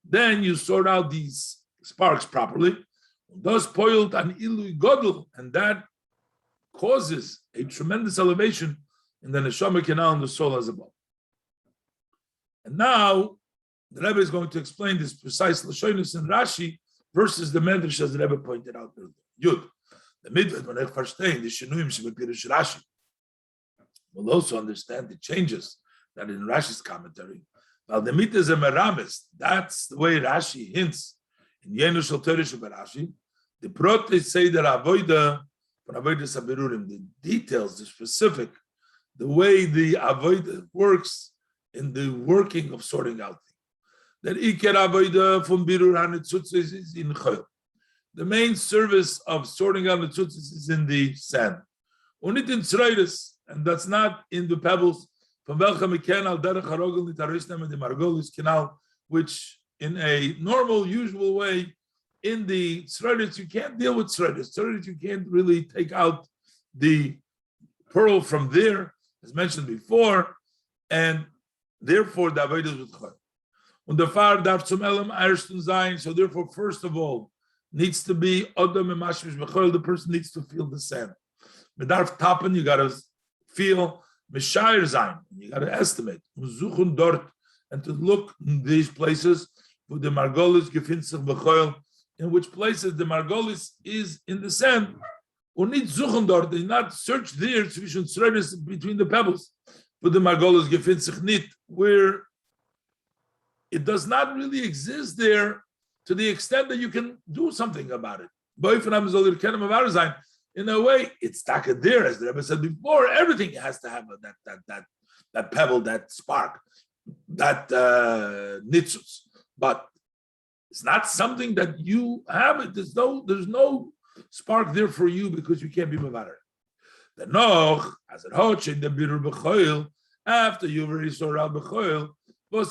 Speaker 1: Then you sort out these sparks properly. Thus poiled an ilui godel, and that causes a tremendous elevation in the neshama canal and the soul as above. And now the Rebbe is going to explain this precise Lashonis and Rashi versus the Medrash as the Rebbe pointed out earlier. Yud, the midvet when I verstehen the Shinuim shebepirish Rashi. We'll also understand the changes that in Rashi's commentary. Now the mit is a meramis. That's the way Rashi hints in Yenush al Terish Rashi. The protes say that avoida sabirurim, the details, the specific, the way the avoida works in the working of sorting out. That Iker avoida from birur hanetzutzis is in chayil. The main service of sorting out the tzutzis is in the sand. Only in tzreiris, and that's not in the pebbles. From welchem al derech harogel nitarisnem and the margolis canal, which in a normal, usual way, in the tzreiris you can't deal with tzreiris. Tzreiris you can't really take out the pearl from there, as mentioned before, and therefore the avodah is with choil. Und der Far darf zum Elam ersten sein, so therefore, first of all, needs to be Adam and Mashmish B'choil, the person needs to feel the sand. Medarf tappen, you got to feel Meshayr sein, you got to estimate, Suchen dort, and to look in these places, wo the Margolis gefindt sich B'choil, in which places the Margolis is in the sand, or need Suchen dort, they not search there, between the pebbles, but the Margolis gefindt sich nicht, where it does not really exist there to the extent that you can do something about it. In a way, it's stuck there, as the Rebbe said before. Everything has to have that pebble, that spark, that nitzus. But it's not something that you have it. There's no spark there for you because you can't be mevarer. The noch, as it hoch in the bitter b'choil, after you already saw Rab b'choil,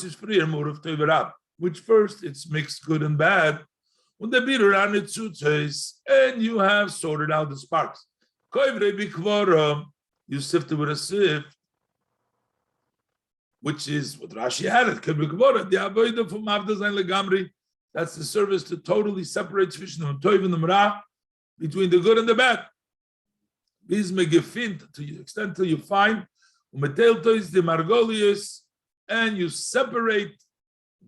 Speaker 1: is free and more of teverab, which first it's mixed good and bad. When the bitter and it suits, and you have sorted out the sparks. You sift it with a sift, which is what Rashi added. That's the service to totally separate between the good and the bad. To the extent till you find the margolius, and you separate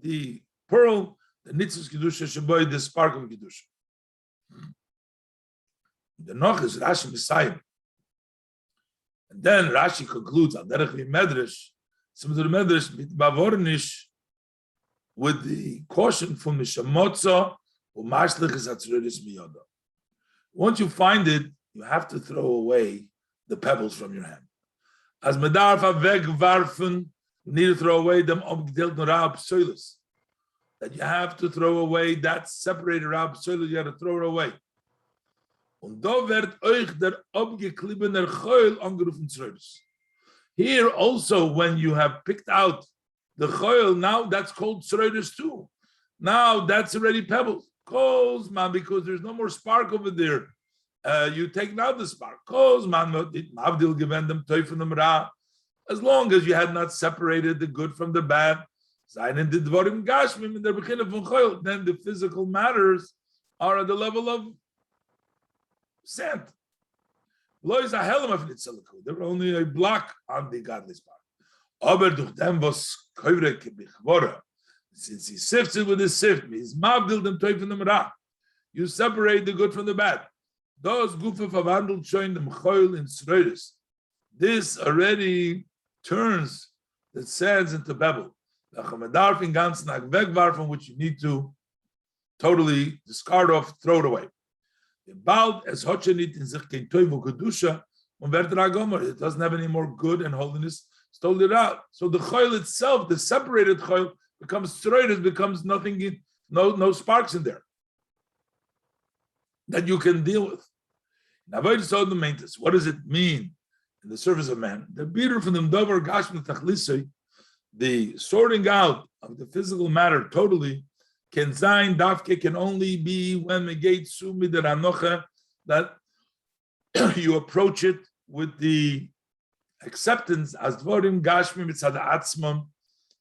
Speaker 1: the pearl, the nitzvus kedusha shaboy, the spark of kedusha. The noch is Rashi Messiah, and then Rashi concludes al derech medrash, some of the medrash mit bavornish, with the caution from the shamotza or mashlich is atzredis miyoda. Once you find it, you have to throw away the pebbles from your hand. As medarf aveg varfen. You need to throw away them that you have to throw away that separated rab soilus, you have to throw it away. Here also, when you have picked out the choil, now that's called tzroidus too. Now that's already pebbles. Kozman, because there's no more spark over there. You take now the spark. Kozman, mavdil given them toy from the ra. As long as you had not separated the good from the bad, then the physical matters are at the level of sand. They're only a block on the godly spot. Since he sifts it with his sift, you separate the good from the bad. Those gufa verwandelt schon dem Choil in Sreudis. This already turns the sands into pebble. From which you need to totally discard off, throw it away. It doesn't have any more good and holiness. Stole it out. So the choil itself, the separated choil, becomes straight. It becomes nothing, no sparks in there that you can deal with. Now, what does it mean in the service of man? The beater from the Dover Gashmi Tachlisei, the sorting out of the physical matter totally, can zayin dafke, can only be when megate sumi der anocha, that you approach it with the acceptance as dvorim gashmi mitzad atzmam,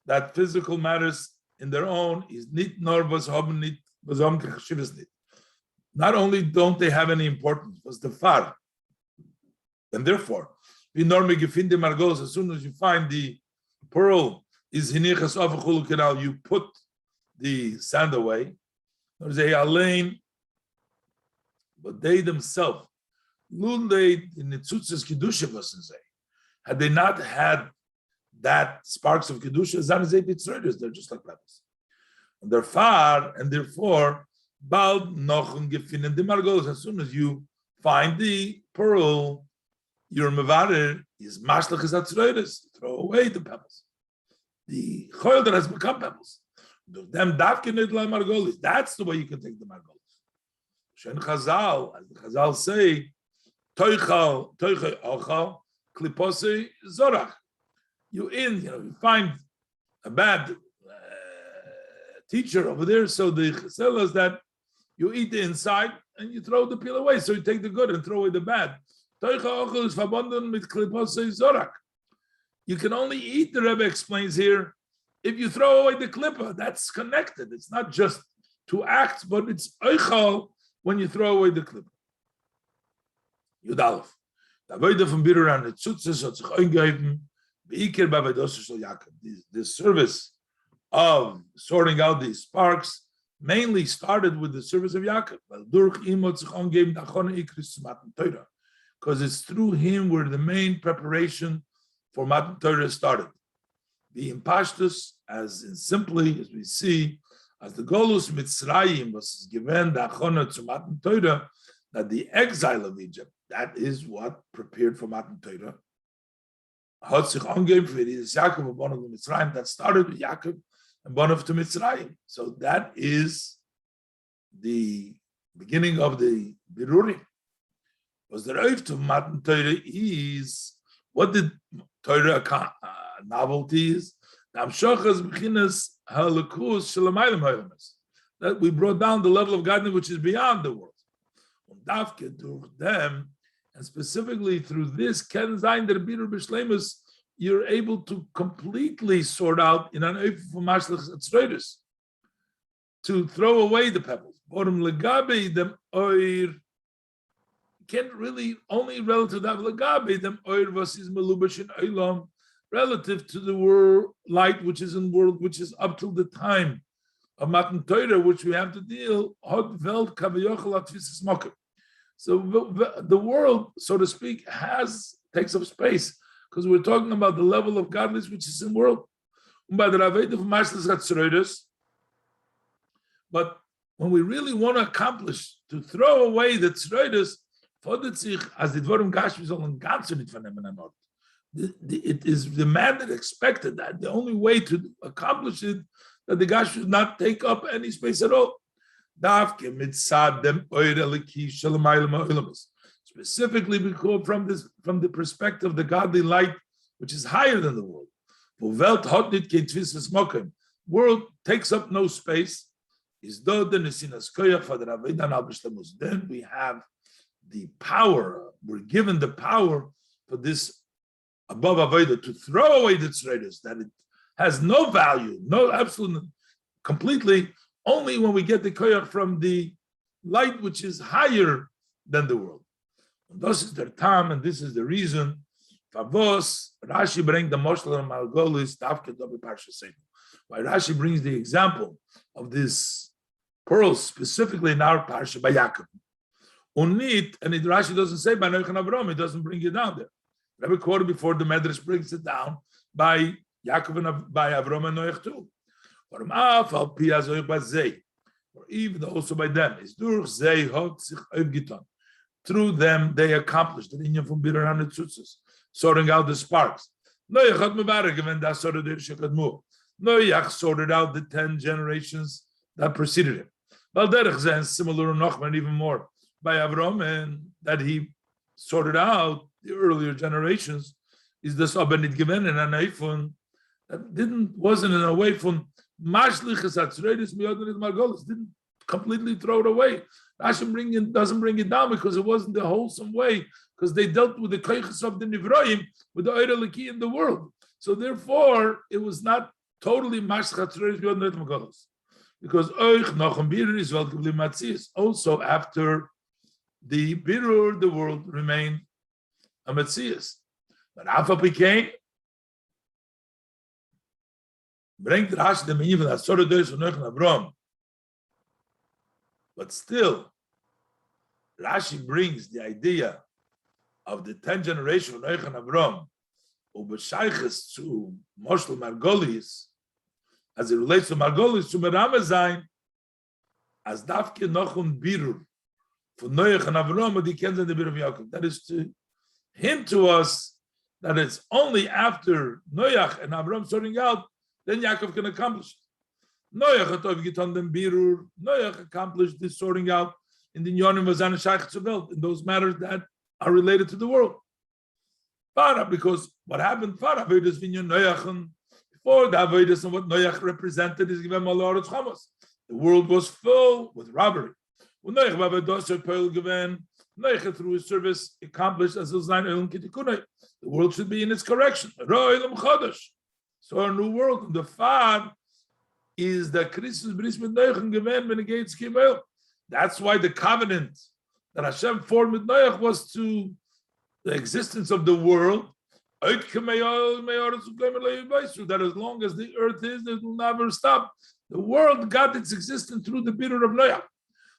Speaker 1: that physical matters in their own is nit nor was haben nit was nit. Not only don't they have any importance, was the far, and therefore, as soon as you find the pearl is hinichas of a chulu, you put the sand away. There's a alain, but they themselves, had they not had that sparks of kedusha, they're just like pebbles, and they're far, and therefore, bald nochen gefinnen the margos. As soon as you find the pearl, your mevarer is mashlach is atzroides. Throw away the pebbles, the choil that has become pebbles. Them dafkinit la margolis. That's the way you can take the margolis. Shen Chazal, as the Chazal say, toichal ochal klipose zorach. You find a bad teacher over there. So the Chazal is that you eat the inside and you throw the peel away. So you take the good and throw away the bad. Toicha is verbunden mit kliposei zorak. You can only eat, the Rebbe explains here, if you throw away the klippa. That's connected. It's not just two acts, but it's oichal when you throw away the klippa. Yud Aleph. The Avodah from Birur and Tzutzes hat sich eingegeben, beikir bei Vayeishev shel Yaakov. The service of sorting out these sparks mainly started with the service of Yaakov. Because it's through him where the main preparation for Matan Torah started. The Pashtus, as in simply as we see, as the Golus Mitzrayim was given the Achona to Matan Torah, that the exile of Egypt, that is what prepared for Matan Torah. That started with Yaakov and Bonav to Mitzrayim. So that is the beginning of the Birurim. Was the Reif to Matan Torah is, what did Torah novelty is? That we brought down the level of godliness which is beyond the world. Them, and specifically through this, you're able to completely sort out in an to throw away the pebbles. Can't really only relative to that relative to the world light which is in world which is up till the time of Matan Torah, which we have to deal. So the world, so to speak, takes up space because we're talking about the level of godliness which is in the world. But when we really want to accomplish to throw away the tzroides, it is demanded, expected that the only way to accomplish it, that the gash should not take up any space at all. Specifically because from the perspective of the godly light, which is higher than the world. World takes up no space. Then we have the power, we're given the power for this above Avodah to throw away the tzreidos, that it has no value, no absolute, completely, only when we get the koyach from the light which is higher than the world. And this is their time, and this is the reason. Favos, Rashi brings the Moshel and Margolis, why Rashi brings the example of this pearls, specifically in our parsha by Yaakov. Unit, and Rashi doesn't say by Noach and Avram, it doesn't bring it down there. Every quarter before the Medrash brings it down by Yaakov and by Avram and Noach too. Or even also by them, through them they accomplished the inyan from Bitter and Tzutzes, sorting out the sparks. Noach sorted out the 10 generations that preceded him. Similar and even more by Avram, and that he sorted out the earlier generations is the Sabanit given and an Eifun that wasn't in a way from Mashlichas Atzreides Miyodinit Margolis, didn't completely throw it away. Rashi doesn't bring it down because it wasn't the wholesome way, because they dealt with the Keichas of the Nivroim, with the Eire Leki in the world. So therefore, it was not totally Mashlichas Atzreides Miyodinit Margolis. Because Oich Nochem Birur is Welkabli Matzis. Also after the Birur, the world remained a Matzis. But Afa became bring the Rashi the Menyivin Asora Dois from Noach and Avram. But still, Rashi brings the idea of the 10 generation of Noach and Avram, Ubeshayches to Moshel Margolis, as it relates to Margolis, to Meramazain, as Dafke Nochun Birur, for Noach and Avram, the Kenz and the Bir of Yaakov. That is to hint to us that it's only after Noach and Avram sorting out, then Yaakov can accomplish it. Noach accomplished this sorting out in the Yonim Vazan Shaykh Tzavelt, in those matters that are related to the world. Because what happened, before the Avodas and what Noach represented is given Malarat Chamos. The world was full with robbery. Noicha, through his service, accomplished as the world should be in its correction. So a new world. The Fad is the Christus bris mit Noichen gewähnt when it gets Kimmel. That's why the covenant that Hashem formed with Noach was to the existence of the world. That as long as the earth is, it will never stop. The world got its existence through the bitter of Noach.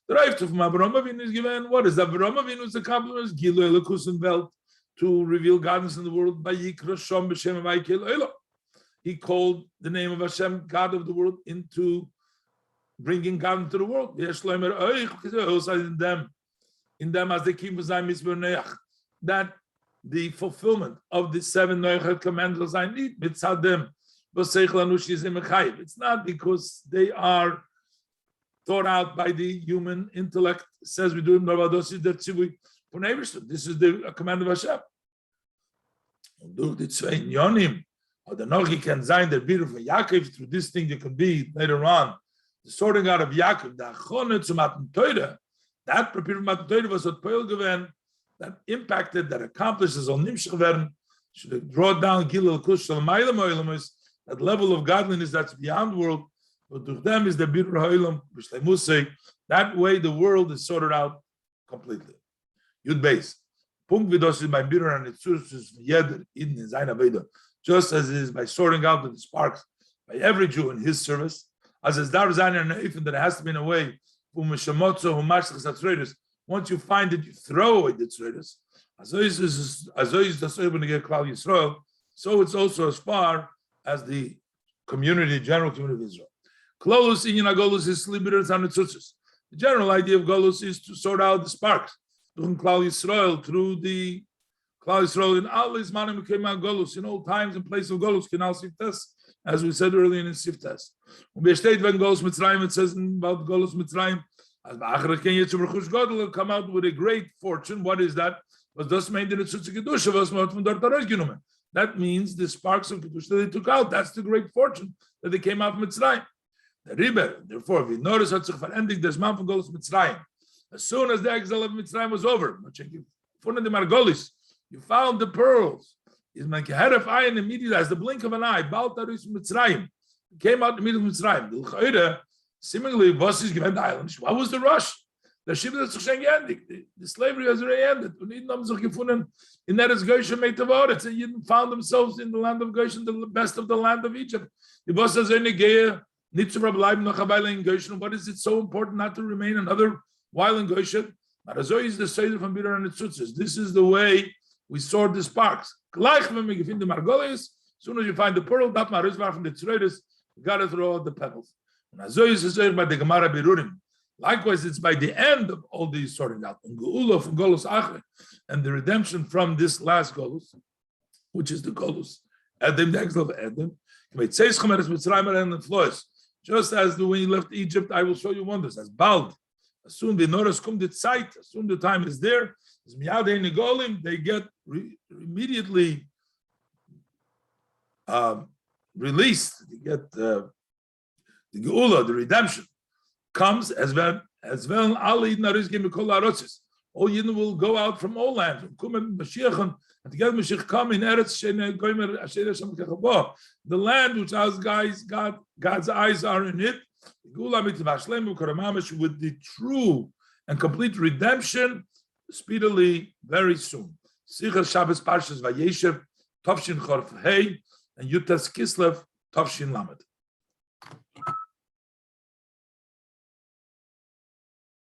Speaker 1: The right of Avraham Avinu is given. What is Avraham Avinu's accomplishment? Gilu Elokus Welt, to reveal godness in the world. He called the name of Hashem, God of the world, into bringing God into the world. In them as they keep that the fulfillment of the 7 Noach commandments I need mitzadem. It's not because they are thought out by the human intellect. It says we do this is the command of Hashem. Or the Nochi can sign the bitter for Yaakov. Through this thing, you can be later on the sorting out of Yaakov. The Achone to Matan Torah, that prepared Matan Torah was what Poel given, that impacted, that accomplishes on Nimshach werden, should draw down Gilel Kush Shalmaylam Oilamus, that level of godliness that's beyond world. But to them is the bitter Ha'olam, which they must say. That way, the world is sorted out completely. Yud Beis. Punkt vidos is by bitter and its sources Yeder in Zayin Aveda. Just as it is by sorting out the sparks by every Jew in his service, as is dar zayin and even that it has to be in a way. Once you find it, you throw away the tzreidos. So it's also as far as the community, general community of Israel. Klolus inyan Golus is liberators on the tzutzis. The general idea of Golus is to sort out the sparks through the Klal Yisrael in all these manim came out Golus in all times and place of Golus Kinal Siftes, as we said earlier in Siftes. When we state when Golus Mitzrayim, it says about Golus Mitzrayim, as Ba'achar Ken Yitzur B'chush Godel will come out with a great fortune. What is that? Was das meint in the Tzutz Kedusha was not from dort herausgenommen. That means the sparks of Kedusha that they took out. That's the great fortune that they came out from Mitzrayim. The Riber, therefore, we notice hat sich verendigt das man von Golus Mitzrayim. As soon as the exile of Mitzrayim was over, you found the pearls. Is my head of eye and immediately as the blink of an eye. Baltarus Mitzrayim came out immediately from Mitzrayim. Seemingly, was is given the island. What was the rush? The slavery has already ended. In Eretz Goshen made Tavoret, and Yidden found themselves in the land of Goshen, the best of the land of Egypt. What is it so important not to remain another while in Goshen? This is the way we sort the sparks. As soon as you find the pearl, that from the tzreidos, you got to throw out the pebbles. Likewise, it's by the end of all these sorting out, and the redemption from this last Golus, which is the Golus, Edom, the exile of Edom. Just as when you left Egypt, I will show you wonders. As bald, as soon the notice come the sight, as soon the time is there, they get immediately released. They get the Geula, the redemption, comes as well. All Yidden will go out from all lands. And together Mashiach come in Eretz the land which has God's eyes are in it. With the true and complete redemption, speedily, very soon. Sicha Shabbos Parshas Vayeishev, Tovshin Chorf Hey, and Yutas Kislev, Tovshin Lamed.